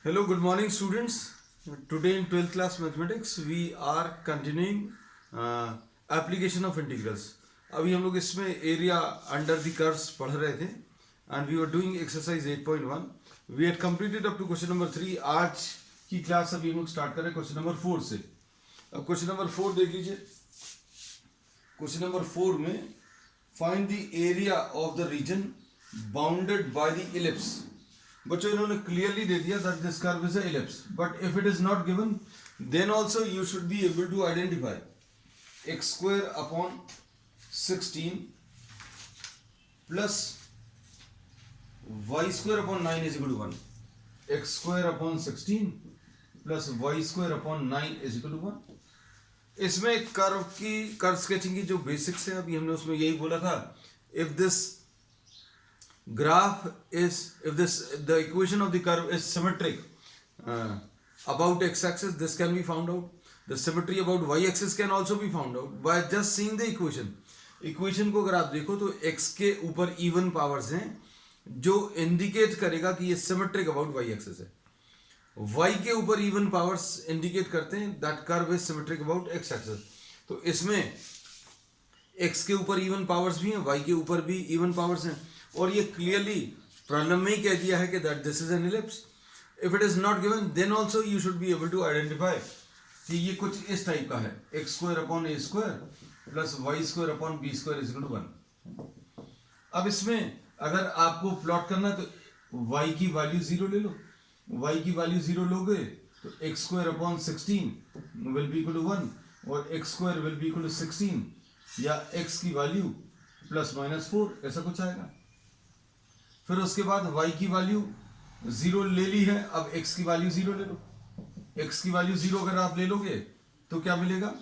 Hello, good morning, students. Today in 12th class mathematics we are continuing application of integrals. अभी हम लोग इसमें area under the curves पढ़ रहे थे and we were doing exercise 8.1. We had completed up to question number 3. आज की class अभी हम लोग स्टार्ट कर रहे हैं क्वेश्चन नंबर 4 से. अब क्वेश्चन नंबर 4 देख लीजिए. क्वेश्चन नंबर 4 में find the area of the region bounded by the ellipse. बच्चों इन्होंने क्लियरली दे दिया that this curve is a ellipse, but if it is not given then also you should be able to identify x square upon 16 plus y square upon 9 is equal to 1. X square upon 16 plus y square upon 9 is equal to 1. इसमें curve sketching की जो basics है अभी हमने उसमें यही बोला था. If this graph is the equation of the curve is symmetric about x-axis, this can be found out. The symmetry about y-axis can also be found out by just seeing the equation. equation को अगर आप देखो तो x के ऊपर even powers हैं जो indicate करेगा कि ये symmetric about y-axis है. y के ऊपर even powers indicate करते हैं that curve is symmetric about x-axis. तो इसमें x के ऊपर even powers भी हैं, y के ऊपर भी even powers हैं. और ये क्लियरली प्रॉब्लम में ही कह दिया है कि that this is an ellipse. If it is not given then also you should be able to identify कि ये कुछ इस टाइप का है. X square upon a square plus y square upon b square is equal to 1. अब इसमें अगर आपको प्लॉट करना तो y की वैल्यू 0 ले लो. y की वैल्यू 0 लोगे तो x square upon 16 will be equal to 1 और x square will be equal to 16 या x की वैल्यू प्लस माइनस 4 ऐसा कुछ आएगा. फिर उसके बाद y की वैल्यू 0 ले ली है, अब x की वैल्यू 0 ले लो. x की वैल्यू 0 अगर आप ले लोगे तो क्या मिलेगा?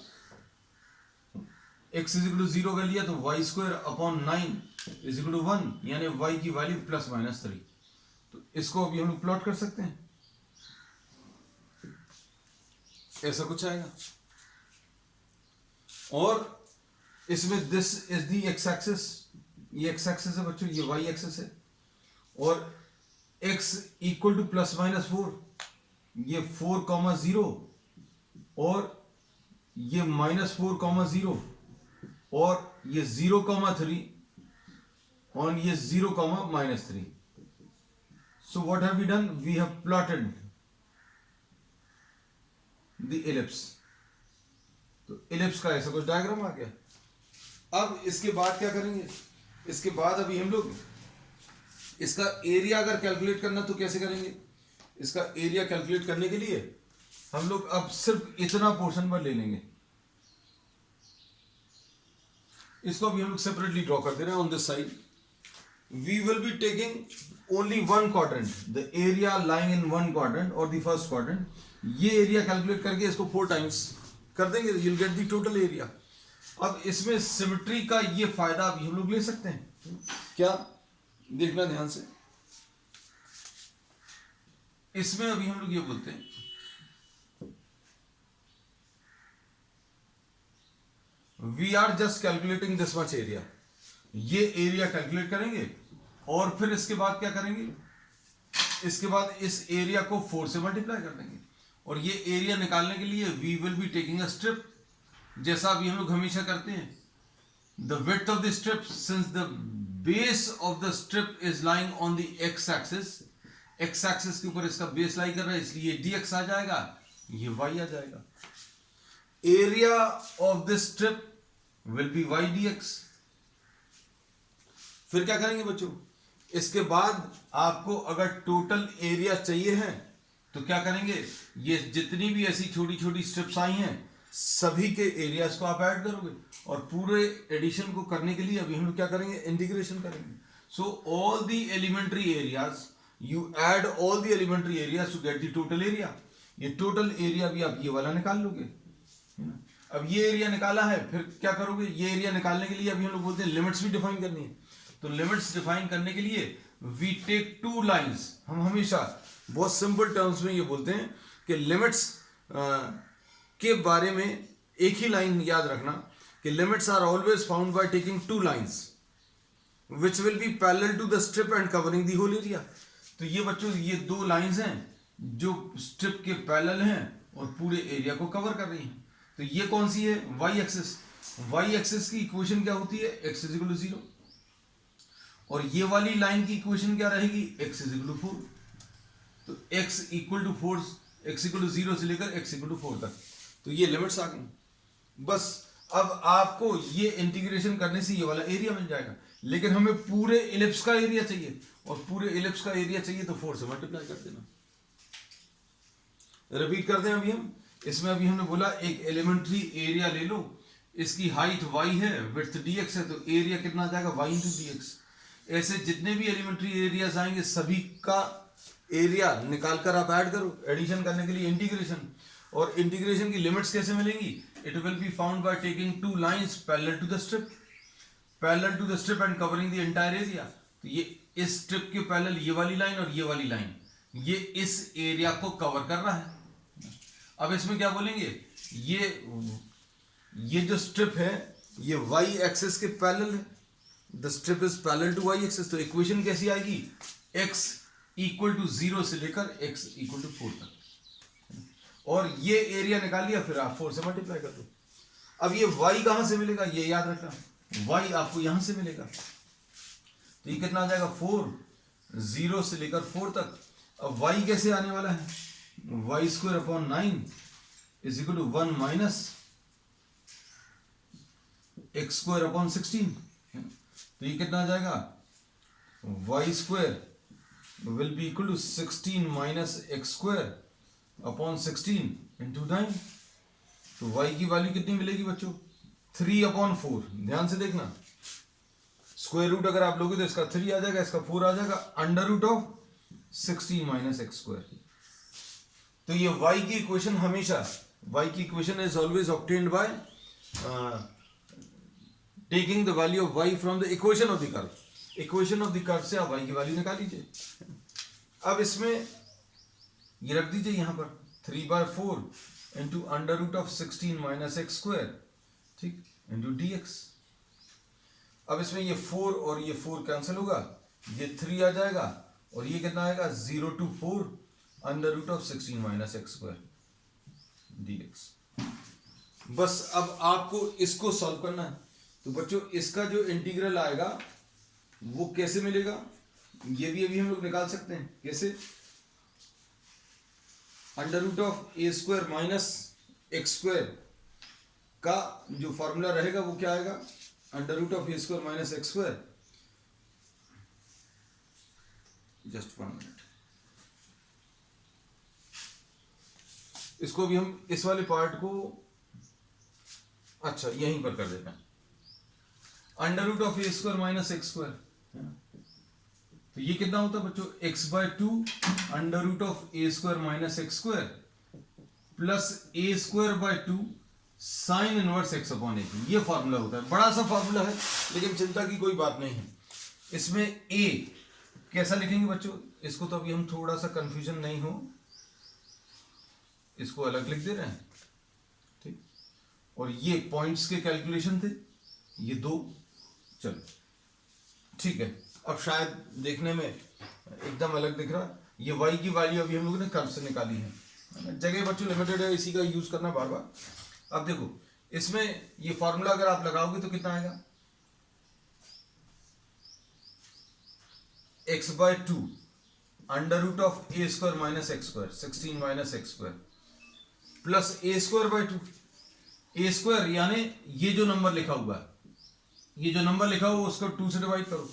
x इज इक्वल टू 0 कर लिया तो y square upon 9 is equal to 1 यानी y की वैल्यू प्लस माइनस 3. तो इसको अभी हम लोग प्लॉट कर सकते हैं. ऐसा कुछ आएगा. और इसमें this is the x axis. ये एक्स एक्सिस है बच्चों, ये वाई एक्सिस है. और x equal two plus minus 4, ये 4,0 और ये माइनस 4,0 और ये 0,3 और ये 0,-3. So what have we done? We have plotted the ellipse. तो इलिप्स का ऐसा कुछ डायग्राम आ गया. अब इसके बाद क्या करेंगे? इसके बाद अभी हम लोग इसका एरिया अगर कैलकुलेट करना तो कैसे करेंगे? इसका एरिया कैलकुलेट करने के लिए हम लोग अब सिर्फ इतना पोर्शन पर ले लेंगे. इसको अभी हम लोग सेपरेटली ड्रॉ कर दे रहे हैं. On this side we will be taking only one quadrant, the area lying in one quadrant और द फर्स्ट क्वाड्रेंट. ये एरिया कैलकुलेट करके इसको 4 टाइम्स कर देंगे, you will get the total area. अब इसमें सिमेट्री का ये फायदा अभी हम लोग ले सकते हैं. क्या? देखना ध्यान से. इसमें अभी हम लोग ये बोलते हैं we are just calculating this much area. ये एरिया कैलकुलेट करेंगे और फिर इसके बाद क्या करेंगे? इसके बाद इस एरिया को 4 से मल्टीप्लाई कर देंगे और ये एरिया निकालने के लिए we will be taking a strip, जैसा अभी हम लोग हमेशा करते हैं. The width of the strip, since the base of the strip is lying on the x-axis, x-axis के ऊपर इसका बेस लाई कर रहा है इसलिए dx आ जाएगा, ये y आ जाएगा. Area of this strip will be y dx. फिर क्या करेंगे बच्चों? इसके बाद आपको अगर टोटल एरिया चाहिए है तो क्या करेंगे? ये जितनी भी ऐसी छोटी छोटी स्ट्रिप्स आई हैं सभी के एरियाज को आप ऐड करोगे और पूरे एडिशन को करने के लिए अभी हम लोग क्या करेंगे? इंटीग्रेशन करेंगे. So all the elementary areas you add all the elementary areas to get the total area. ये टोटल एरिया भी आप ये वाला निकाल लोगे. अब ये एरिया निकाला है, फिर क्या करोगे? ये एरिया निकालने के लिए अभी हम लोग बोलते हैं लिमिट्स भी डिफाइन करनी है. तो लिमिट्स डिफाइन करने के लिए वी टेक 2 लाइन्स. हम हमेशा बहुत सिंपल टर्म्स में ये बोलते हैं कि लिमिट्स के बारे में एक ही लाइन याद रखना कि limits are always found by taking 2 lines which will be parallel to the strip and covering the whole area. तो ये बच्चों ये 2 लाइंस हैं जो स्ट्रिप के पैरेलल हैं और पूरे एरिया को कवर कर रही हैं। तो ये कौन सी है? Y axis. वाई एक्सिस की इक्वेशन क्या होती है? x is equal to 0। और ये वाली लाइन की इक्वेशन क्या रहेगी? x is equal to 4। तो x equal to 4, x equal to 0 से लेकर x इक्वल टू 4 तक, तो ये लिमिट्स आ गई। बस अब आपको ये इंटीग्रेशन करने से ये वाला एरिया मिल जाएगा, लेकिन हमें पूरे इलिप्स का एरिया चाहिए, और पूरे इलिप्स का एरिया चाहिए तो 4 से मल्टीप्लाई कर देना। रिपीट करते हैं अभी हम इसमें। अभी हमने बोला एक एलिमेंट्री एरिया ले लो, इसकी हाइट y है, विड्थ dx है, तो एरिया कितना आ जाएगा? y into dx। ऐसे जितने भी एलिमेंट्री एरियाज आएंगे सभी का एरिया निकाल कर आप ऐड करो, एडिशन करने के लिए इंटीग्रेशन। और इंटीग्रेशन की लिमिट्स कैसे मिलेंगी? It will be found by taking two lines parallel to the strip, parallel to the strip and covering the entire area. तो ये इस स्ट्रिप के पैरेलल ये वाली लाइन और ये वाली लाइन, ये इस एरिया को कवर कर रहा है। अब इसमें क्या बोलेंगे? ये जो स्ट्रिप है ये y एक्सिस के पैरेलल है, the strip is parallel to y axis. तो इक्वेशन कैसी आएगी? x इक्वल टू 0 से लेकर x इक्वल टू 4 तक, और ये एरिया निकाल लिया, फिर आप 4 से मल्टीप्लाई कर दो। अब ये y कहां से मिलेगा? ये याद रखना, y आपको यहां से मिलेगा। तो ये कितना आ जाएगा? 4, 0 से लेकर 4 तक। अब y कैसे आने वाला है? y square upon 9 is equal to 1 minus x square upon 16। तो ये कितना आ जाएगा? y square will be equal to 16 minus x square upon 16 into 9। तो y की वैल्यू कितनी मिलेगी बच्चों? 3 अपॉन 4। ध्यान से देखना, स्क्वायर रूट अगर आप लोगे तो इसका 3 आ जाएगा, इसका 4 आ जाएगा, under root of 16 minus x square. तो ये y की इक्वेशन हमेशा, y की equation is always obtained by taking the value of y from the equation of the curve. Equation of the curve से आप y की वैल्यू निकाल लीजिए। अब इसमें ये रख दीजिए यहां पर 3/4 into under root of 16 minus x square, ठीक, इंटू dx। अब इसमें ये 4 और ये 4 कैंसिल होगा, ये 3 आ जाएगा, और ये कितना आएगा? 0 to 4 under root of 16 minus x square dx। बस अब आपको इसको सॉल्व करना है। तो बच्चों इसका जो इंटीग्रल आएगा वो कैसे मिलेगा? ये भी अभी हम लोग निकाल सकते हैं। कैसे? Under root of a square minus x square का जो फॉर्मूला रहेगा वो क्या आएगा? Under root of a square minus x square. Just 1 minute, इसको भी हम इस वाले पार्ट को अच्छा यहीं पर कर देते हैं। Under root of a square minus x square, तो ये कितना होता है बच्चों? x/2 under root of a square minus x square plus a square by 2 sine inverse x upon a. ये फॉर्मूला होता है, बड़ा सा फॉर्मूला है, लेकिन चिंता की कोई बात नहीं है। इसमें a कैसा लिखेंगे बच्चों? इसको तो अभी हम थोड़ा सा कंफ्यूजन नहीं हो, इसको अलग लिख दे रहे हैं, ठीक। और ये पॉइंट्स के कैलकुलेशन थे, ये 2, चलो ठीक है। अब शायद देखने में एकदम अलग दिख रहा। ये y की वैल्यू अभी हम लोगों ने कर्व से निकाली है, जगह बच्चों लिमिटेड है, इसी का यूज करना बार बार। अब देखो इसमें ये फॉर्मूला अगर आप लगाओगे तो कितना आएगा? x/2 under root of a square minus x square 16 minus x square plus a square by 2। A square यानी ये जो नंबर लिखा हुआ है, ये जो नंबर लिखा हुआ उसको 2 से डिवाइड करो,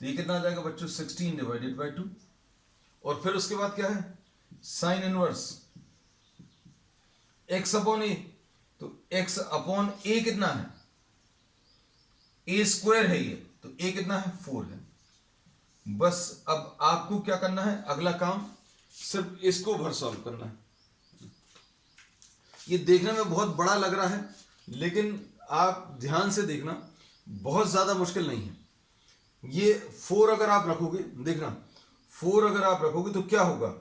तो ये कितना आ जाएगा बच्चों? 16 डिवाइडेड बाय 2। और फिर उसके बाद क्या है? साइन इनवर्स x अपॉन ए। तो x अपॉन ए कितना है? ए स्क्वायर है ये, तो a कितना है? 4 है। बस अब आपको क्या करना है? अगला काम सिर्फ इसको भर सॉल्व करना है। ये देखने में बहुत बड़ा लग रहा है, लेकिन आप ध्यान से देखना, बहुत ज्यादा मुश्किल नहीं है। ये 4 अगर आप रखोगे, देखना 4 अगर आप रखोगे तो क्या होगा?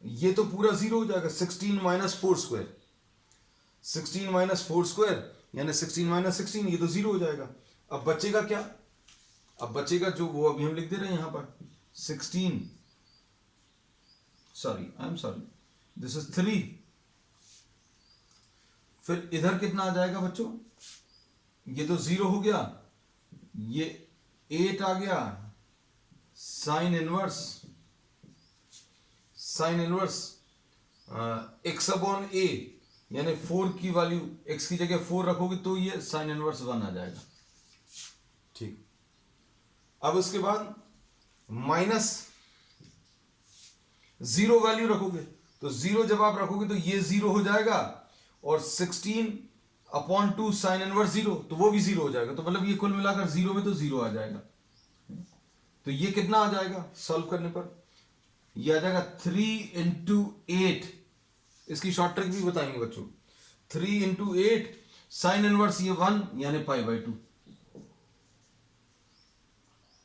ये तो पूरा 0 हो जाएगा। 16 माइनस 4 स्क्वायर, 16 माइनस 4 स्क्वायर यानी 16 माइनस 16, ये तो 0 हो जाएगा। अब बचेगा क्या? अब बचेगा जो वो अभी हम लिख दे रहे हैं यहां पर 16 सॉरी, दिस इज 3। फिर इधर कितना आ जाएगा बच्चों, ये तो 0 हो गया, ये 8 आ गया, साइन इनवर्स एक्स अपॉन ए, यानी 4 की वैल्यू x की जगह 4 रखोगे तो ये साइन इनवर्स 1 आ जाएगा। ठीक, अब उसके बाद माइनस 0 वैल्यू रखोगे, तो 0 जब आप रखोगे तो ये 0 हो जाएगा, और 16/2 साइन इनवर्स 0, तो वो भी 0 हो जाएगा। तो मतलब ये कुल मिलाकर 0 में तो 0 आ जाएगा। तो ये कितना आ जाएगा सॉल्व करने पर, ये आ जाएगा 3 × 8। इसकी शॉर्ट ट्रिक भी बताएंगे बच्चों। 3 × 8 साइन इनवर्स ये 1 यानी π/2।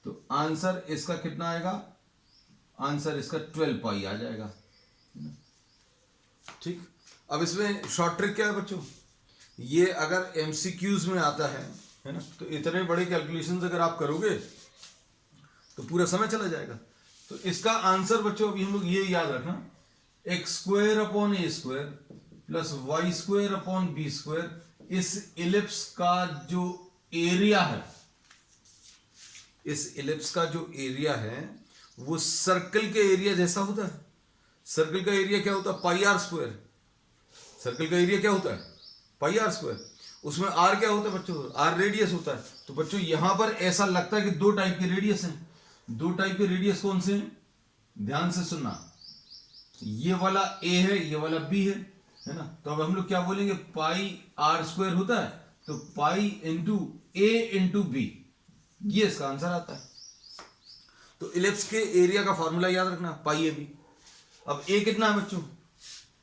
तो आंसर इसका कितना आएगा, आंसर इसका 12 पाई आ जाएगा। ठीक, अब इसमें शॉर्ट ट्रिक क्या है बच्चों, ये अगर एमसीक्यूज में आता है ना, तो इतने बड़े कैलकुलेशंस अगर आप करोगे तो पूरा समय चला जाएगा। तो इसका आंसर बच्चों अभी हम लोग ये याद रखना, x² / a² plus y² / b², इस इलिप्स का जो एरिया है, इस इलिप्स का जो एरिया है वो सर्कल के एरिया जैसा होता है। सर्कल का एरिया क्या होता है, πr²। सर्कल का एरिया क्या होता है, πr²। उसमें r क्या होता है बच्चों, r रेडियस होता है। तो बच्चों यहां पर ऐसा लगता है कि दो टाइप के रेडियस हैं। दो टाइप के रेडियस कौन से हैं, ध्यान से सुनना, ये वाला a है, ये वाला b है ना। तो अब हम लोग क्या बोलेंगे, πr² होता है, तो pi into a into b, ये इसका आंसर आता है। तो इलिप्स के एरिया का फॉर्मूला याद रखना, πab। अब a कितना है बच्चों,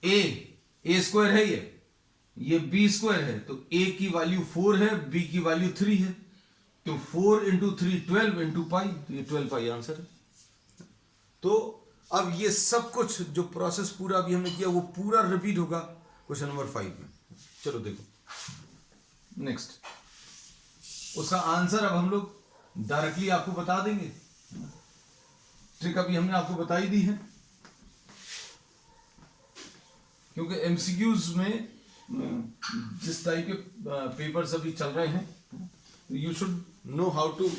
a² है, ये b² है, तो a की वैल्यू 4 है, b की वैल्यू 3 है, तो 4 × 3 12 × पाई, तो ये 12 पाई आंसर है। तो अब ये सब कुछ जो प्रोसेस पूरा अभी हमने किया वो पूरा रिपीट होगा क्वेश्चन नंबर 5 में। चलो देखो नेक्स्ट, उसका आंसर अब हम लोग डायरेक्टली आपको बता देंगे। ट्रिक अभी हमने आपको बताई दी है, क्योंकि एमसीक्यूज में जिस टाइप के पेपर्स अभी चल रहे हैं, you should know how to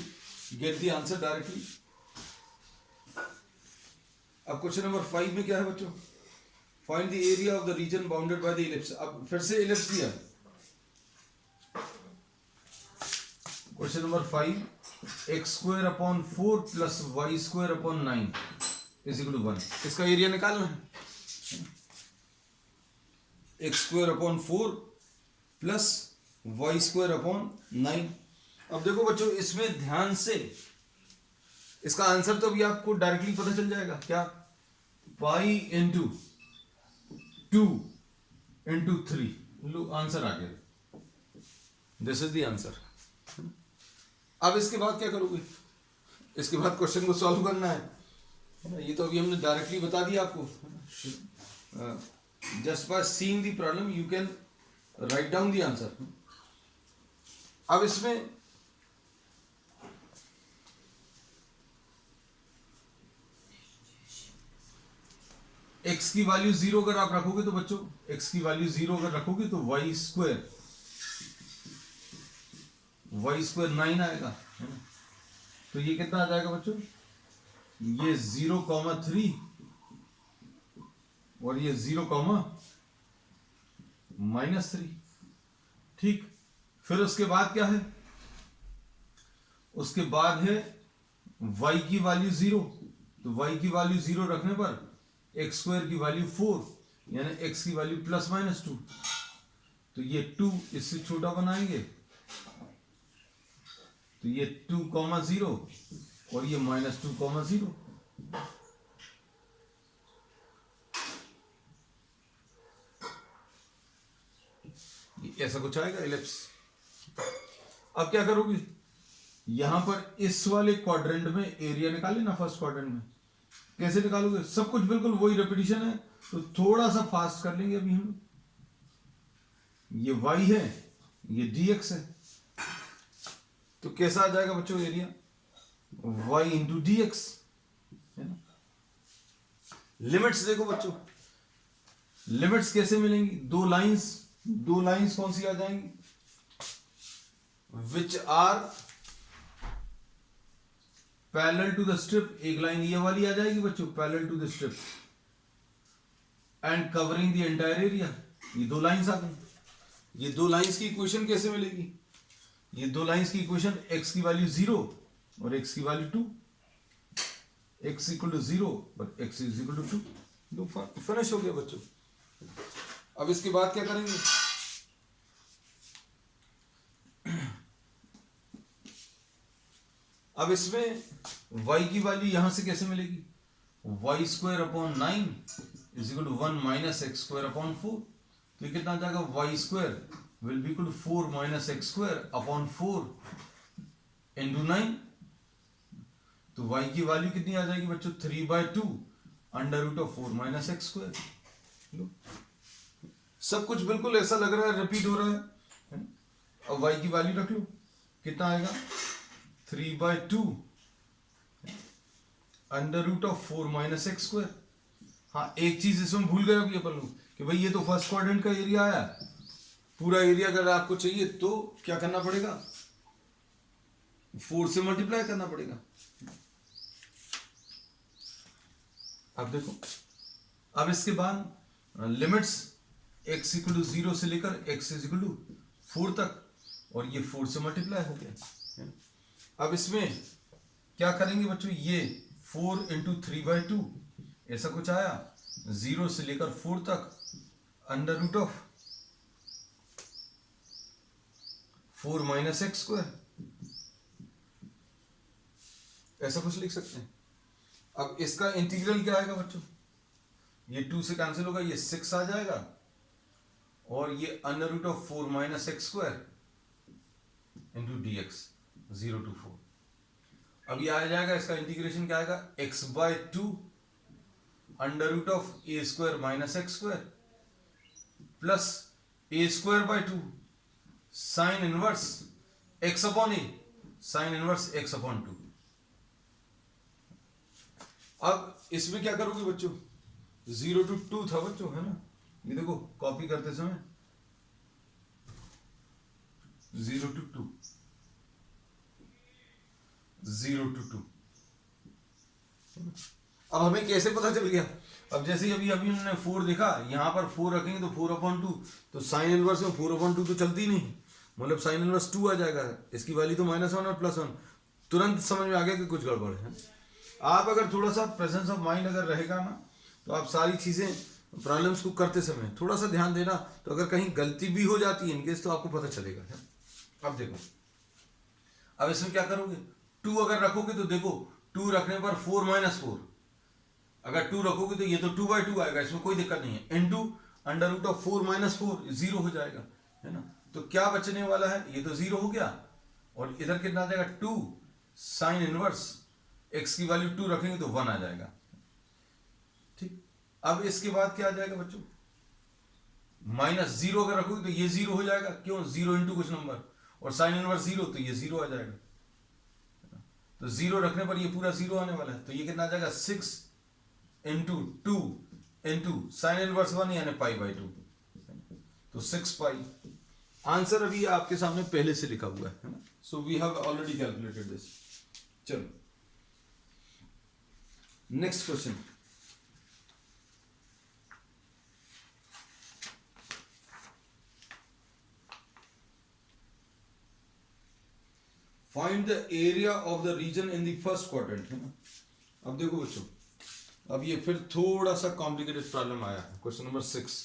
get the answer directly. अब क्वेश्चन नंबर 5 में क्या है बच्चों, find the area of the region bounded by the ellipse. अब फिर से इलिप्स दिया, question number 5, x² / 4 plus y² / 9 = 1। इसका एरिया निकालना है, x² / 4 प्लस y² / 9। अब देखो बच्चों, इसमें ध्यान से, इसका आंसर तो अभी आपको डायरेक्टली पता चल जाएगा, क्या, पाई इंटू 2 × 3, लो आंसर आ गया, दिस इज द आंसर। अब इसके बाद क्या करोगे, इसके बाद क्वेश्चन को सॉल्व करना है। ये तो अभी हमने डायरेक्टली बता दिया आपको, just by seeing the problem you can write down the answer. अब इसमें x की वैल्यू 0 अगर आप रखोगे तो बच्चों, x की वैल्यू 0 अगर रखोगे तो y² 9 आएगा, है ना। तो ये कितना आ जाएगा बच्चों, ये 0,3 और ये 0,-3। ठीक, फिर उसके बाद क्या है, उसके बाद है y की वैल्यू 0, तो y की वैल्यू 0 रखने पर x² की वैल्यू 4, यानी x की वैल्यू +-2, तो ये 2 इससे छोटा बनाएंगे, तो ये 2,0 और ये -2,0। ऐसा कुछ आएगा इलिप्स। अब क्या करोगे, यहां पर इस वाले क्वाड्रेंट में एरिया निकाले ना, फर्स्ट क्वाड्रेंट में कैसे निकालोगे, सब कुछ बिल्कुल वही रेपिटेशन है, तो थोड़ा सा फास्ट कर लेंगे अभी हम। ये y है, ये dx है, तो कैसा आ जाएगा बच्चों एरिया, y × dx, है ना। लिमिट्स देखो बच्चों, लिमिट्स कैसे मिलेंगी? दो लाइंस कौन सी आ जाएंगी? Which are parallel to the strip, एक लाइन ये वाली आ जाएगी बच्चों parallel to the strip, and covering the entire area. ये दो लाइंस आ गई। ये दो लाइंस की इक्वेशन कैसे मिलेगी? ये दो लाइंस की इक्वेशन, x की वैल्यू 0 और x की वैल्यू 2, x इक्वल टू 0 और x is equal to 2। Finish हो गया बच्चों। अब इसके बाद क्या करेंगे? अब इसमें y की वैल्यू यहां से कैसे मिलेगी? y square upon 9 is equal to 1 minus x square upon 4। तो कितना आ जाएगा? y square will be equal to 4 minus x square upon 4 into 9। तो y की वैल्यू कितनी आ जाएगी बच्चों? 3/2 under root of 4 minus x square. सब कुछ बिल्कुल ऐसा लग रहा है रिपीट हो रहा है। अब y की वैल्यू रख लो, कितना आएगा? 3/2 under root of 4 minus x square. हाँ, एक चीज इसमें भूल गए अभी अपन लोग कि भाई ये तो फर्स्ट क्वाड्रेंट का एरिया आया। पूरा एरिया अगर आपको चाहिए तो क्या करना पड़ेगा? 4 से मल्टीप्लाई करना पड़ेगा। अब देखो, अब इसके बाद लिमिट्स x इक्वल टू 0 से लेकर x इज इक्वल टू 4 तक, और ये 4 से मल्टीप्लाई हो गया। अब इसमें क्या करेंगे बच्चों? ये 4 इंटू 3/2 ऐसा कुछ आया, 0 से लेकर 4 तक under root of 4 minus x square, ऐसा कुछ लिख सकते हैं। अब इसका इंटीग्रल क्या आएगा बच्चों? ये 2 से कैंसिल होगा, ये 6 आ जाएगा, और ये under root of 4 minus x square into d x 0 to 4। अब ये आ जाएगा, इसका इंटीग्रेशन क्या आएगा? x/2 under root of a square minus x square plus a square by 2 sine inverse x upon a, sine inverse x upon 2। अब इसमें क्या करोगे बच्चों? 0 to 2 था बच्चों, है ना? ये देखो कॉपी करते समय 0 to 2, 0 to 2। अब हमें कैसे पता चल गया? अब जैसे अभी हमने 4 देखा, यहां पर 4 रखेंगे तो 4/2, तो साइन इनवर्स में 4/2 तो चलती नहीं, मतलब साइन इनवर्स 2 आ जाएगा। इसकी वैल्यू तो -1 और +1। तुरंत समझ में आ गया कि कुछ गड़बड़ है। आप अगर थोड़ा सा प्रेजेंस ऑफ माइंड अगर रहेगा ना, तो आप सारी चीजें प्रॉब्लम्स को करते समय थोड़ा सा ध्यान देना, तो अगर कहीं गलती भी हो जाती है इनकेस, तो आपको पता चलेगा। अब देखो, अब इसमें क्या करोगे? 2 अगर रखोगे तो देखो 2 रखने पर 4 - 4, अगर 2 रखोगे तो ये तो 2/2 आएगा, इसमें कोई दिक्कत नहीं है। इनटू अंडर रूट ऑफ 4 - 4 0 हो जाएगा, है ना? तो क्या बचने वाला है? ये तो 0 हो गया, और इधर कितना आ जाएगा? 2 साइन इनवर्स x की वैल्यू 2 रखेंगे तो 1 आ जाएगा। ठीक, अब इसके बाद क्या आ जाएगा बच्चों? -0 अगर रखोगे तो ये 0 हो जाएगा, क्यों? 0 इंटू कुछ नंबर, और साइन इनवर्स 0 तो ये 0 आ जाएगा। तो 0 रखने पर ये पूरा 0 आने वाला है, तो ये कितना आ जाएगा? 6 इंटू 2 इंटू साइन इनवर्स 1 यानी π/2, तो 6π। आंसर अभी आपके सामने पहले से लिखा हुआ है ना? So we have already calculated this. चलो next question. Find the area of the region in the first quadrant, है ना? अब देखो बच्चों, अब ये फिर थोड़ा सा कॉम्प्लिकेटेड प्रॉब्लम आया है। Question number 6।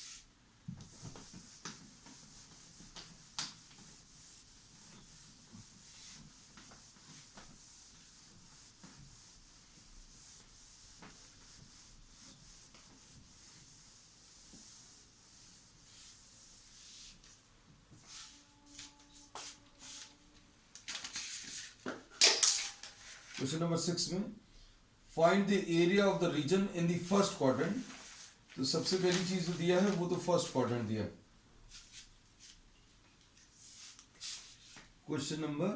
क्वेश्चन नंबर 6 में find the area of the region in the first quadrant. तो सबसे पहली चीज जो दिया है वो तो फर्स्ट क्वाड्रेंट दिया। क्वेश्चन नंबर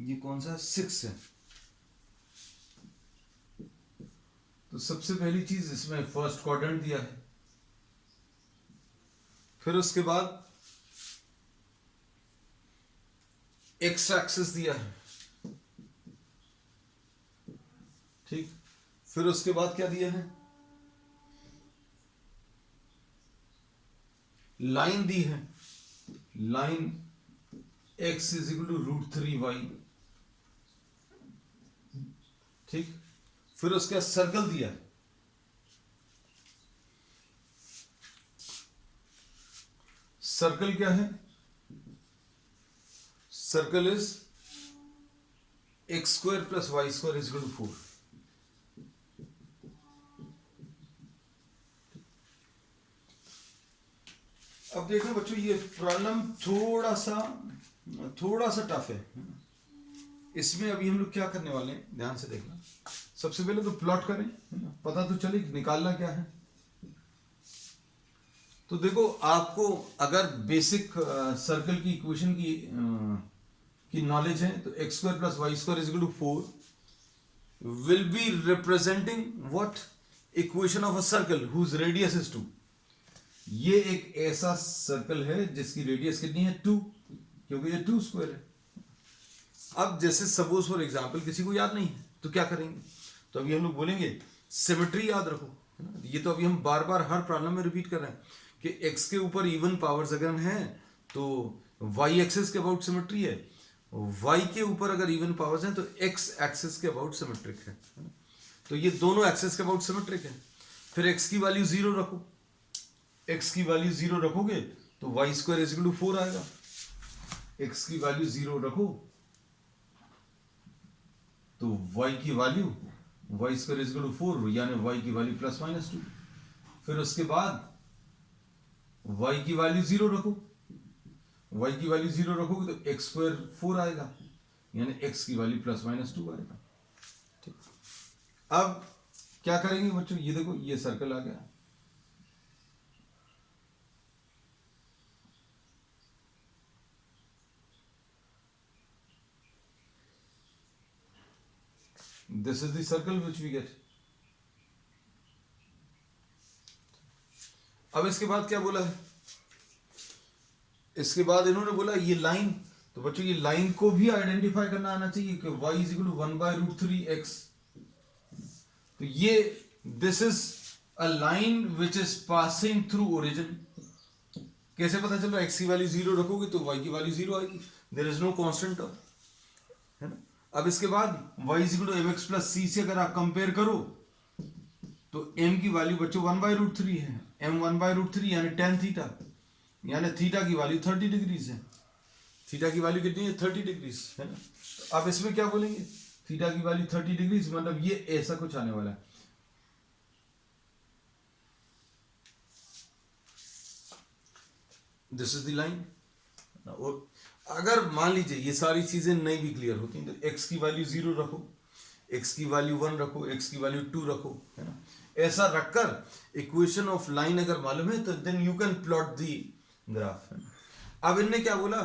ये कौन सा? 6 है। सबसे पहली चीज इसमें फर्स्ट क्वाड्रेंट दिया है, फिर उसके बाद एक्स एक्सिस दिया है, ठीक। फिर उसके बाद क्या दिया है, लाइन दी है, line x is equal to √3y, ठीक। फिर उसका सर्कल दिया है, सर्कल क्या है, circle is x² + y² is equal to 4। अब देखो बच्चों, ये प्रॉब्लम थोड़ा सा टफ है। इसमें अभी हम लोग क्या करने वाले हैं, ध्यान से देखना। सबसे पहले तो प्लॉट करें, पता तो चले निकालना क्या है। तो देखो, आपको अगर बेसिक सर्कल की इक्वेशन की नॉलेज है तो x² + y² is equal to 4 will be representing what, equation of a circle whose radius is 2। ये एक ऐसा सर्कल है जिसकी रेडियस कितनी है, 2, क्योंकि ये 2² है। अब जैसे सपोज फॉर एग्जांपल किसी को याद नहीं है तो क्या करेंगे, तो अभी हम लोग बोलेंगे सिमेट्री याद रखो, है ना। ये तो अभी हम बार बार हर प्रॉब्लम में रिपीट कर रहे हैं कि x के ऊपर इवन पावर्स अगर हैं तो y एक्सिस के अबाउट सिमेट्री है, y के ऊपर अगर इवन पावर्स हैं तो x एक्सिस के अबाउट सिमेट्रिक है ना। तो ये दोनों एक्सिस के अबाउट सिमेट्रिक है। फिर x की वैल्यू 0 रखो, x की वैल्यू 0 रखोगे तो y² इज इक्वल टू 4 आएगा। x की वैल्यू 0 रखो तो y की value y² is equal to 4, यानी y की वैल्यू +-2। फिर उसके बाद y की वैल्यू 0 रखो, y की वैल्यू 0 रखोगे तो x² 4 आएगा, यानी x की वैल्यू +-2 आएगा, ठीक। अब क्या करेंगे बच्चों, ये देखो ये सर्कल आ गया, this is the circle which we get। अब इसके बाद क्या बोला है, इसके बाद इन्होंने बोला ये लाइन, तो बच्चों ये लाइन को भी आइडेंटिफाई करना आना चाहिए कि y is equal to 1/√3x। तो ये this is a line which is passing through origin. कैसे पता चल रहा है, x की वैल्यू 0 रखोगे तो y की वैल्यू 0 आएगी, देयर इज नो कांस्टेंट, है ना। अब इसके बाद y is equal to mx + c से अगर आप कंपेयर करो तो m की वैल्यू बच्चों 1/√3 है, m 1/√3 यानी tan थीटा, यानी थीटा की वैल्यू 30 डिग्रीज है। थीटा की वैल्यू कितनी है, 30 डिग्रीज, है ना। तो अब इसमें क्या बोलेंगे, थीटा की वैल्यू 30 डिग्रीज, मतलब ये ऐसा कुछ आने वाला है। This is the line. और अगर मान लीजिए ये सारी चीजें नहीं भी क्लियर होती तो x की वैल्यू 0 रखो, x की वैल्यू 1 रखो, x की वैल्यू 2 रखो, है ना। ऐसा रखकर इक्वेशन ऑफ लाइन अगर मालूम है तो then you can plot the graph. अब इनने क्या बोला,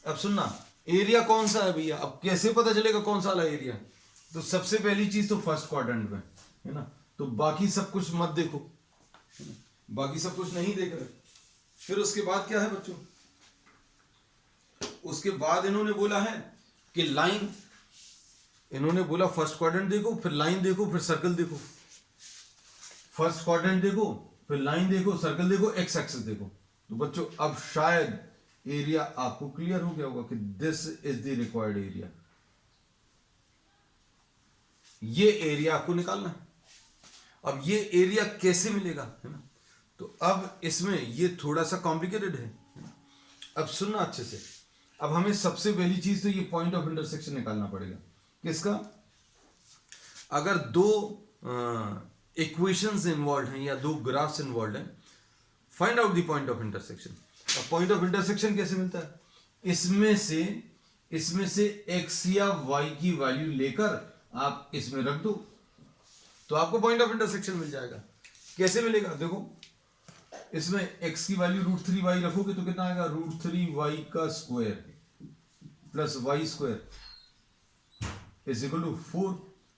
अब सुनना, एरिया कौन सा है भैया, अब कैसे पता चलेगा कौन सा वाला एरिया। तो सबसे पहली चीज तो फर्स्ट क्वाड्रेंट में, है ना। तो बाकी सब कुछ मत देखो, बाकी सब कुछ नहीं देख रहे। फिर उसके बाद क्या है बच्चों, उसके बाद इन्होंने बोला है कि लाइन, इन्होंने बोला फर्स्ट क्वाड्रेंट देखो, फिर लाइन देखो, फिर सर्कल देखो। फर्स्ट क्वाड्रेंट देखो, फिर लाइन देखो, सर्कल देखो, एक्स एक्सिस देखो। तो बच्चों अब शायद एरिया आपको क्लियर हो गया होगा कि this is the required area. ये एरिया आपको निकालना है। अब ये एरिया कैसे मिलेगा, है ना। तो अब इसमें ये थोड़ा सा कॉम्प्लिकेटेड है। अब सुनना अच्छे से, अब हमें सबसे पहली चीज तो ये पॉइंट ऑफ इंटरसेक्शन निकालना पड़ेगा। किसका, अगर दो इक्वेशंस इन्वॉल्व हैं या दो ग्राफ्स इन्वॉल्व हैं, find out the point of intersection. अब पॉइंट ऑफ इंटरसेक्शन कैसे मिलता है, इसमें से x या y की वैल्यू लेकर आप इसमें रख दो तो आपको पॉइंट ऑफ इंटरसेक्शन मिल जाएगा। कैसे मिलेगा, देखो इसमें x की वैल्यू √3y रखोगे तो कितना आएगा, √3y का square plus y square is equal to 4,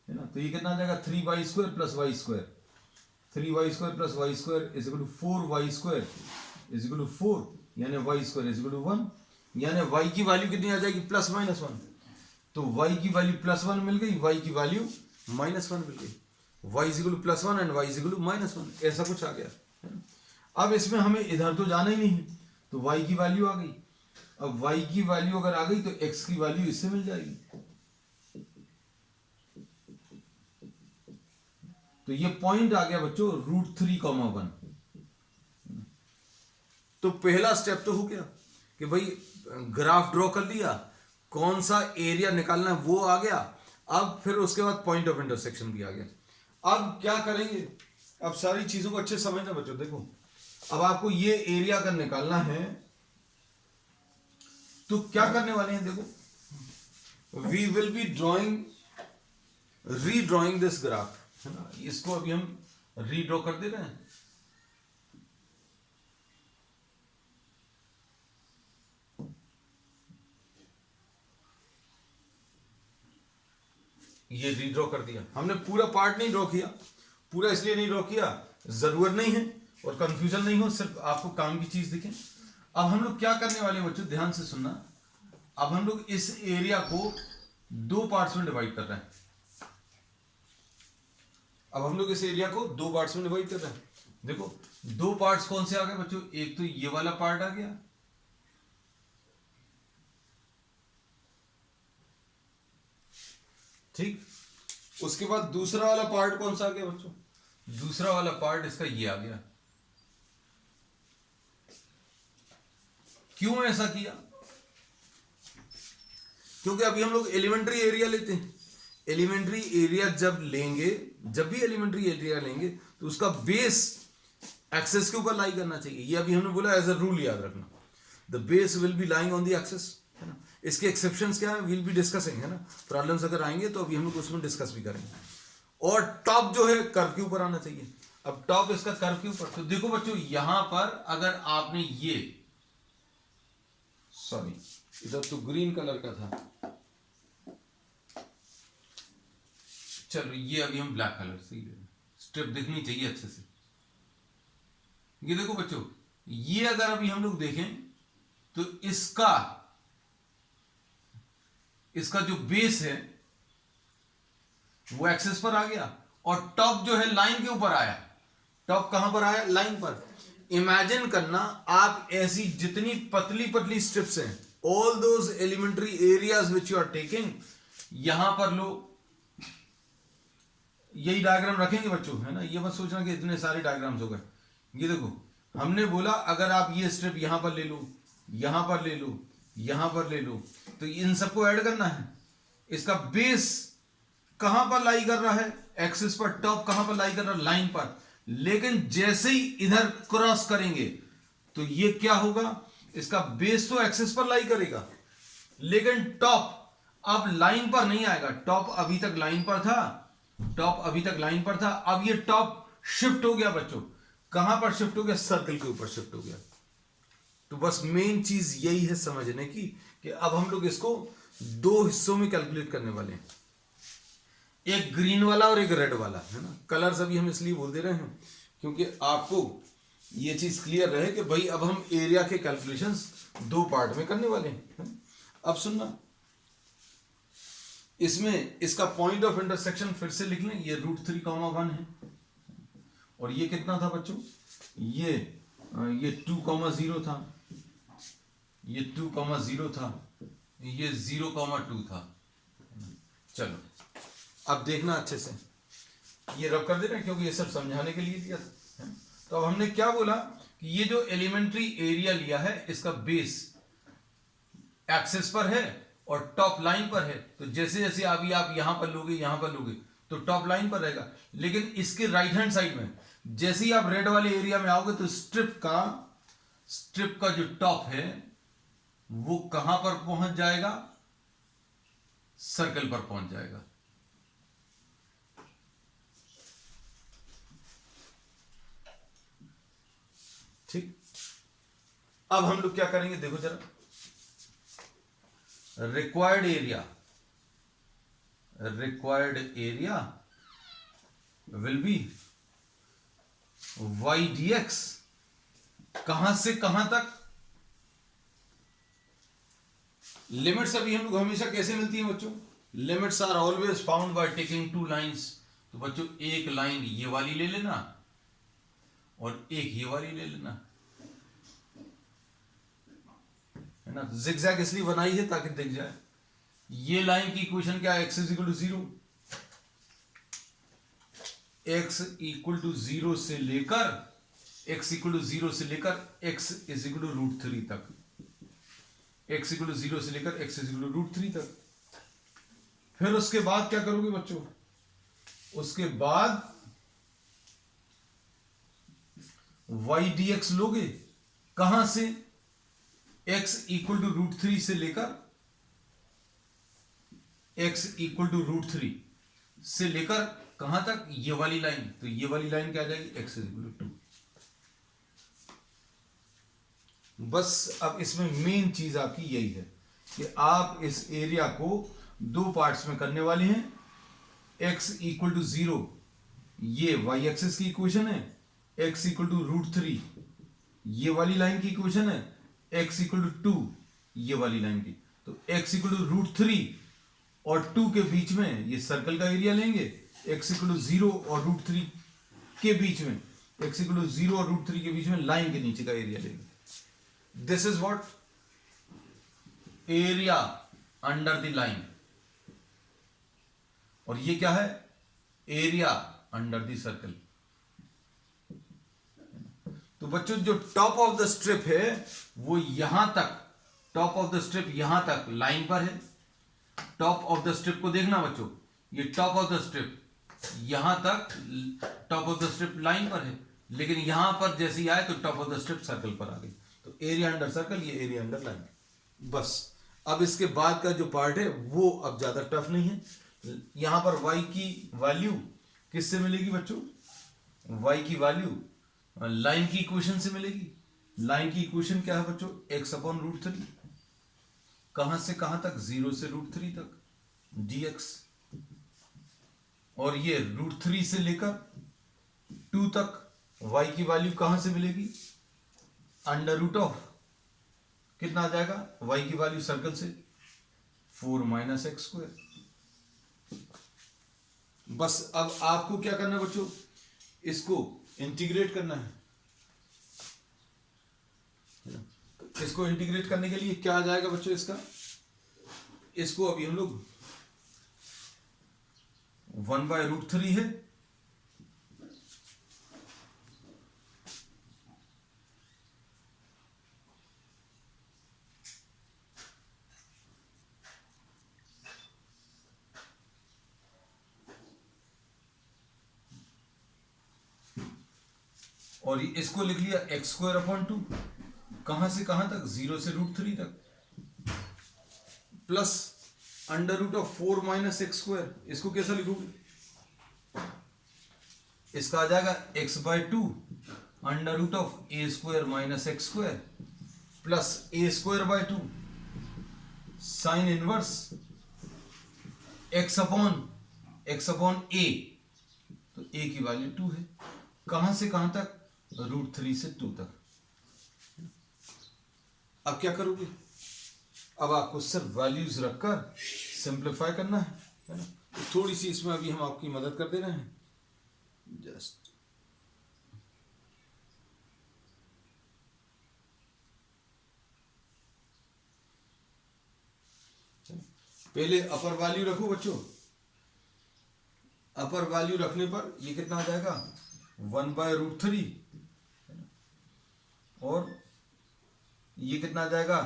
है ना। तो ये कितना आ जाएगा, 3y² + y²। 3y² plus y² is equal to 4y² is equal to 4, यानी y² इज इक्वल टू 1, यानी y की वैल्यू कितनी आ जाएगी, +-1। तो y की वैल्यू +1 मिल गई, y की वैल्यू -1 मिल गई, y is equal to +1 and y is equal to -1, ऐसा कुछ आ गया। अब इसमें हमें इधर तो जाना ही नहीं, तो y की वैल्यू आ गई। अब y की वैल्यू अगर आ गई तो x की वैल्यू इससे मिल जाएगी। तो ये पॉइंट आ गया बच्चों √3,1। तो पहला स्टेप तो हो गया कि भाई ग्राफ ड्रॉ कर लिया, कौन सा एरिया निकालना है वो आ गया। अब फिर उसके बाद पॉइंट ऑफ इंटरसेक्शन भी आ गया। अब क्या करेंगे, अब सारी चीजों को अच्छे समझना बच्चों। देखो अब आपको ये एरिया अगर निकालना है तो क्या करने वाले हैं, देखो we will be redrawing this graph, है ना। इसको अभी हम रीड्रॉ कर दे रहे हैं। ये रीड्रॉ कर दिया हमने, पूरा पार्ट नहीं ड्रॉ किया, पूरा इसलिए नहीं ड्रॉ किया, जरूरत नहीं है और कंफ्यूजन नहीं हो, सिर्फ आपको काम की चीज दिखे। अब हम लोग क्या करने वाले बच्चों, ध्यान से सुनना। अब हम लोग इस एरिया को 2 पार्ट्स में डिवाइड कर रहे हैं। अब हम लोग इस एरिया को 2 पार्ट्स में डिवाइड कर रहे हैं। देखो 2 पार्ट्स कौन से आ गए बच्चों, एक तो ये वाला पार्ट आ गया, ठीक। उसके बाद दूसरा वाला पार्ट कौन सा आ गया बच्चों, दूसरा वाला पार्ट इसका ये आ गया। क्यों ऐसा किया, क्योंकि अभी हम लोग एलिमेंट्री एरिया लेते हैं। एलिमेंट्री एरिया जब लेंगे, जब भी एलिमेंट्री एरिया लेंगे तो उसका बेस एक्सेस के ऊपर लाई करना चाहिए। ये अभी हमने बोला एज अ रूल याद रखना, the base will be lying on the axes, है ना। इसके एक्सेप्शंस क्या है, विल बी डिस्कसिंग, है ना। प्रॉब्लम्स अगर आएंगे तो अभी हम लोग उसमें डिस्कस भी करेंगे। और टॉप जो है कर्व के ऊपर आना चाहिए। अब टॉप इसका कर्व के ऊपर, तो देखो बच्चों यहां पर अगर आपने ये, सॉरी इधर तो ग्रीन कलर का था, चलो ये अभी हम ब्लैक कलर से स्ट्रिप दिखनी चाहिए अच्छे से। ये देखो बच्चों, ये अगर अभी हम लोग देखें तो इसका जो बेस है वो एक्सेस पर आ गया और टॉप जो है लाइन के ऊपर आया। टॉप कहां पर आया, लाइन पर। इमेजिन करना आप ऐसी जितनी पतली पतली स्ट्रिप्स हैं, all those elementary areas which you are taking, यहां पर लो, यही डायग्राम रखेंगे बच्चों, है ना। ये मत सोचना कि इतने सारे डायग्राम्स हो गए। ये देखो हमने बोला अगर आप ये स्ट्रिप यहां पर ले लो, यहां पर ले लो, यहां पर ले लो, तो इन सबको ऐड करना है। इसका बेस कहां पर लाई कर रहा है, एक्सिस पर। टॉप कहां पर लाई कर रहा है, लाइन पर। लेकिन जैसे ही इधर क्रॉस करेंगे तो ये क्या होगा, इसका बेस तो एक्सिस पर लाई करेगा, लेकिन टॉप अब लाइन पर नहीं आएगा। टॉप अभी तक लाइन पर था, टॉप अभी तक लाइन पर था, अब ये टॉप शिफ्ट हो गया बच्चों। कहां पर शिफ्ट हो गया, सर्कल के ऊपर शिफ्ट हो गया। तो बस मेन चीज यही है समझने की कि अब हम लोग इसको 2 हिस्सों में कैलकुलेट करने वाले हैं, एक ग्रीन वाला और एक रेड वाला, है ना। कलर्स अभी हम इसलिए बोल दे रहे हैं क्योंकि आपको ये चीज क्लियर रहे कि भाई अब हम एरिया के कैलकुलेशंस 2 पार्ट में करने वाले हैं। अब सुनना, इसमें इसका पॉइंट ऑफ इंटरसेक्शन फिर से लिख लें, ये √3,1 है। और ये कितना था बच्चों, ये 2,0 था, ये 2,0 था, ये 0,2 था। चलो अब देखना अच्छे से, ये रब कर दे रहे हैं क्योंकि ये सब समझाने के लिए दिया था। तो अब हमने क्या बोला कि ये जो एलिमेंट्री एरिया लिया है इसका बेस एक्सेस पर है और टॉप लाइन पर है। तो जैसे जैसे अभी आप यहां पर लोगे तो टॉप लाइन पर रहेगा। लेकिन इसके राइट हैंड साइड में जैसे ही आप रेड वाले एरिया में आओगे तो स्ट्रिप का जो टॉप है वो कहां पर पहुंच जाएगा, सर्कल पर पहुंच जाएगा। ठीक, अब हम लोग क्या करेंगे, देखो जरा, required area will be y d x कहां से कहां तक। लिमिट्स अभी हम लोग हमेशा कैसे मिलती हैं बच्चों, limits are always found by taking two lines. तो बच्चों एक लाइन ये वाली ले लेना और एक ये वाली ले लेना, है ना। जिगजैग इसलिए बनाई है ताकि दिख जाए। ये लाइन की इक्वेशन क्या है, x is equal to 0, x equal to 0 से लेकर x इक्वल टू 0 से लेकर x is equal to root 3 तक, x इक्वल टू 0 से लेकर x is equal to root 3 तक। फिर उसके बाद क्या करोगे बच्चों, उसके बाद वाई डी एक्स लोगे कहां से, x इक्वल टू रूट 3 से लेकर x इक्वल टू रूट 3 से लेकर कहां तक, ये वाली लाइन। तो ये वाली लाइन क्या आ जाएगी, x इक्वल टू 2। बस अब इसमें मेन चीज आपकी यही है कि आप इस एरिया को दो पार्ट्स में करने वाले हैं। x इक्वल टू 0 ये y एक्सिस की इक्वेशन है, x इक्वल टू रूट 3 ये वाली लाइन की इक्वेशन है, x इक्वल टू 2 ये वाली लाइन की। तो x इक्वल टू रूट 3 और 2 के बीच में ये सर्कल का एरिया लेंगे, x इक्वल टू 0 और रूट 3 के बीच में, x इक्वल टू 0 और रूट 3 के बीच में लाइन के नीचे का एरिया लेंगे। This is what, area under the line. और ये क्या है, एरिया अंडर द सर्कल। तो बच्चों जो टॉप ऑफ द स्ट्रिप है वो यहां तक, टॉप ऑफ द स्ट्रिप यहां तक लाइन पर है। टॉप ऑफ द स्ट्रिप को देखना बच्चों, ये टॉप ऑफ द स्ट्रिप यहां तक, top of the strip line पर है, लेकिन यहां पर जैसे ही आए तो top of the strip circle पर आ गई। तो एरिया अंडर सर्कल, ये एरिया अंडर लाइन। बस अब इसके बाद का जो पार्ट है वो अब ज्यादा टफ नहीं है। यहां पर y की वैल्यू किससे मिलेगी बच्चों, y की वैल्यू लाइन की इक्वेशन से मिलेगी। लाइन की इक्वेशन क्या है बच्चों, x अपॉन रूट 3, कहां से कहां तक, 0 से रूट 3 तक dx, और ये रूट 3 से लेकर 2 तक y की वैल्यू कहां से मिलेगी, अंडर रूट ऑफ कितना आ जाएगा, y की वैल्यू सर्कल से 4 माइनस एक्स स्क्वायर। बस अब आपको क्या करना है बच्चों, इसको इंटीग्रेट करना है। इसको इंटीग्रेट करने के लिए क्या आ जाएगा बच्चों इसका, इसको अभी हम लोग 1/√3 है, और इसको लिख लिया x² 2, कहां से कहां तक, 0 से रूट 3 तक, plus under root of 4 minus x square. इसको कैसा लिखोगे, इसका आ जाएगा x/2 under root of a² minus x square plus a²/2 sine inverse x upon a। तो a की वैल्यू 2 है, कहां से कहां तक, रूट 3 से 2 तक। अब क्या करोगे, अब आपको सिर्फ वैल्यूज रखकर सिंप्लीफाई करना है ना। तो थोड़ी सी इसमें अभी हम आपकी मदद कर दे रहे हैं, जस्ट पहले अपर वैल्यू रखो बच्चों। अपर वैल्यू रखने पर ये कितना आ जाएगा, 1/√3, और ये कितना आ जाएगा,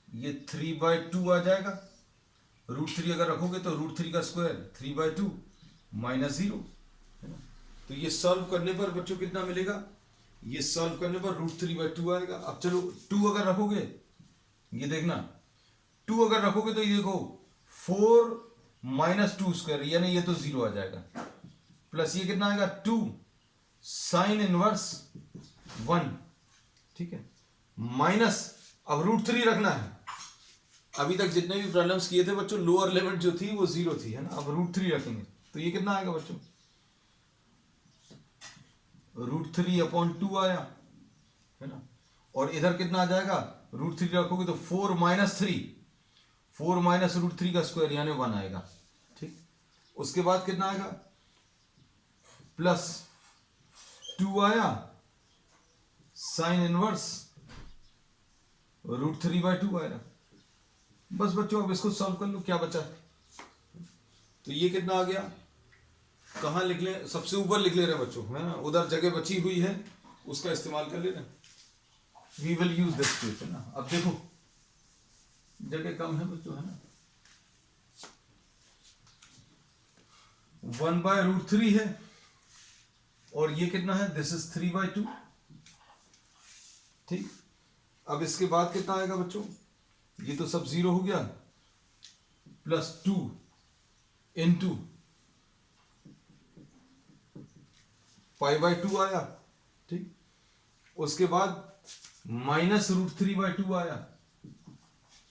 ये 3/2 आ जाएगा। √3 अगर रखोगे तो √3 का स्क्वायर 3/2 माइनस 0, है ना। तो ये सॉल्व करने पर बच्चों कितना मिलेगा, ये सॉल्व करने पर √3/2 आएगा। अब चलो 2 अगर रखोगे, ये देखना 2 अगर रखोगे तो ये देखो 4 माइनस 2 स्क्वायर, यानी ये तो 0 आ जाएगा, प्लस ये कितना आएगा 2 साइन इनवर्स 1, ठीक है, माइनस अब √3 रखना है। अभी तक जितने भी प्रॉब्लम्स किए थे बच्चों, लोअर लिमिट जो थी वो 0 थी, है ना। अब √3 रखेंगे तो ये कितना आएगा बच्चों, √3/2 आया, है ना। और इधर कितना आ जाएगा, √3 रखोगे तो 4 - 3, 4 - √3 का स्क्वायर यानी 1 आएगा, ठीक। उसके बाद कितना आएगा, +2 आया साइन इनवर्स √3/2 आएगा। बस बच्चों अब इसको सॉल्व कर लो, क्या बचा। तो ये कितना आ गया, कहाँ लिख लें, सबसे ऊपर लिख ले रहे बच्चों, है ना, उधर जगह बची हुई है उसका इस्तेमाल कर लेना। We will use this trick, है ना। अब देखो जगह कम है बच्चों, है ना। 1/√3 है और ये कितना है, दिस इज 3/2, ठीक। अब इसके बाद कितना आएगा बच्चों, ये तो सब 0 हो गया, +2 × π/2 आया, ठीक। उसके बाद -√3/2 आया,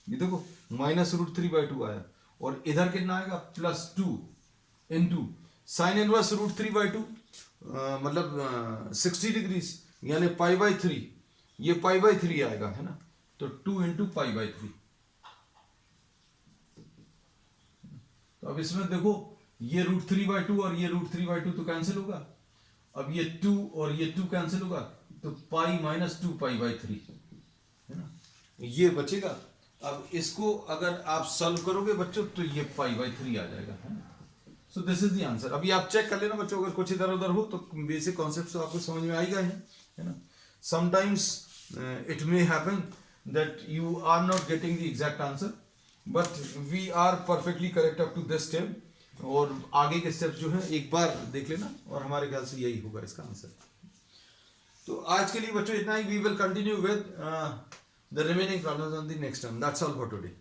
ये देखो -√3/2 आया। और इधर कितना आएगा, +2 × साइन इनवर्स √3/2, मतलब 60 डिग्री यानी π/3, ये π/3 आएगा, है ना। तो 2 × π/3। तो अब इसमें देखो ये √3/2 और ये √3/2 तो कैंसिल होगा। अब ये 2 और ये 2 कैंसिल होगा, तो π - 2 π/3, है ना, ये बचेगा। अब इसको अगर आप सॉल्व करोगे बच्चों तो ये π/3 आ जाएगा, है ना। So this is the answer. अभी आप चेक कर लेना बच्चों, अगर कुछ इधर उधर हो तो बेसिक कॉन्सेप्ट तो आपको समझ में आएगा ही, है ना। Sometimes it may happen that you are not getting the exact answer, but we are perfectly correct up to this step. और आगे के स्टेप्स जो है एक बार देख लेना, और हमारे ख्याल से यही होगा इसका आंसर। तो आज के लिए बच्चों इतना ही। We will continue with the remaining problems on the next term. That's all for today.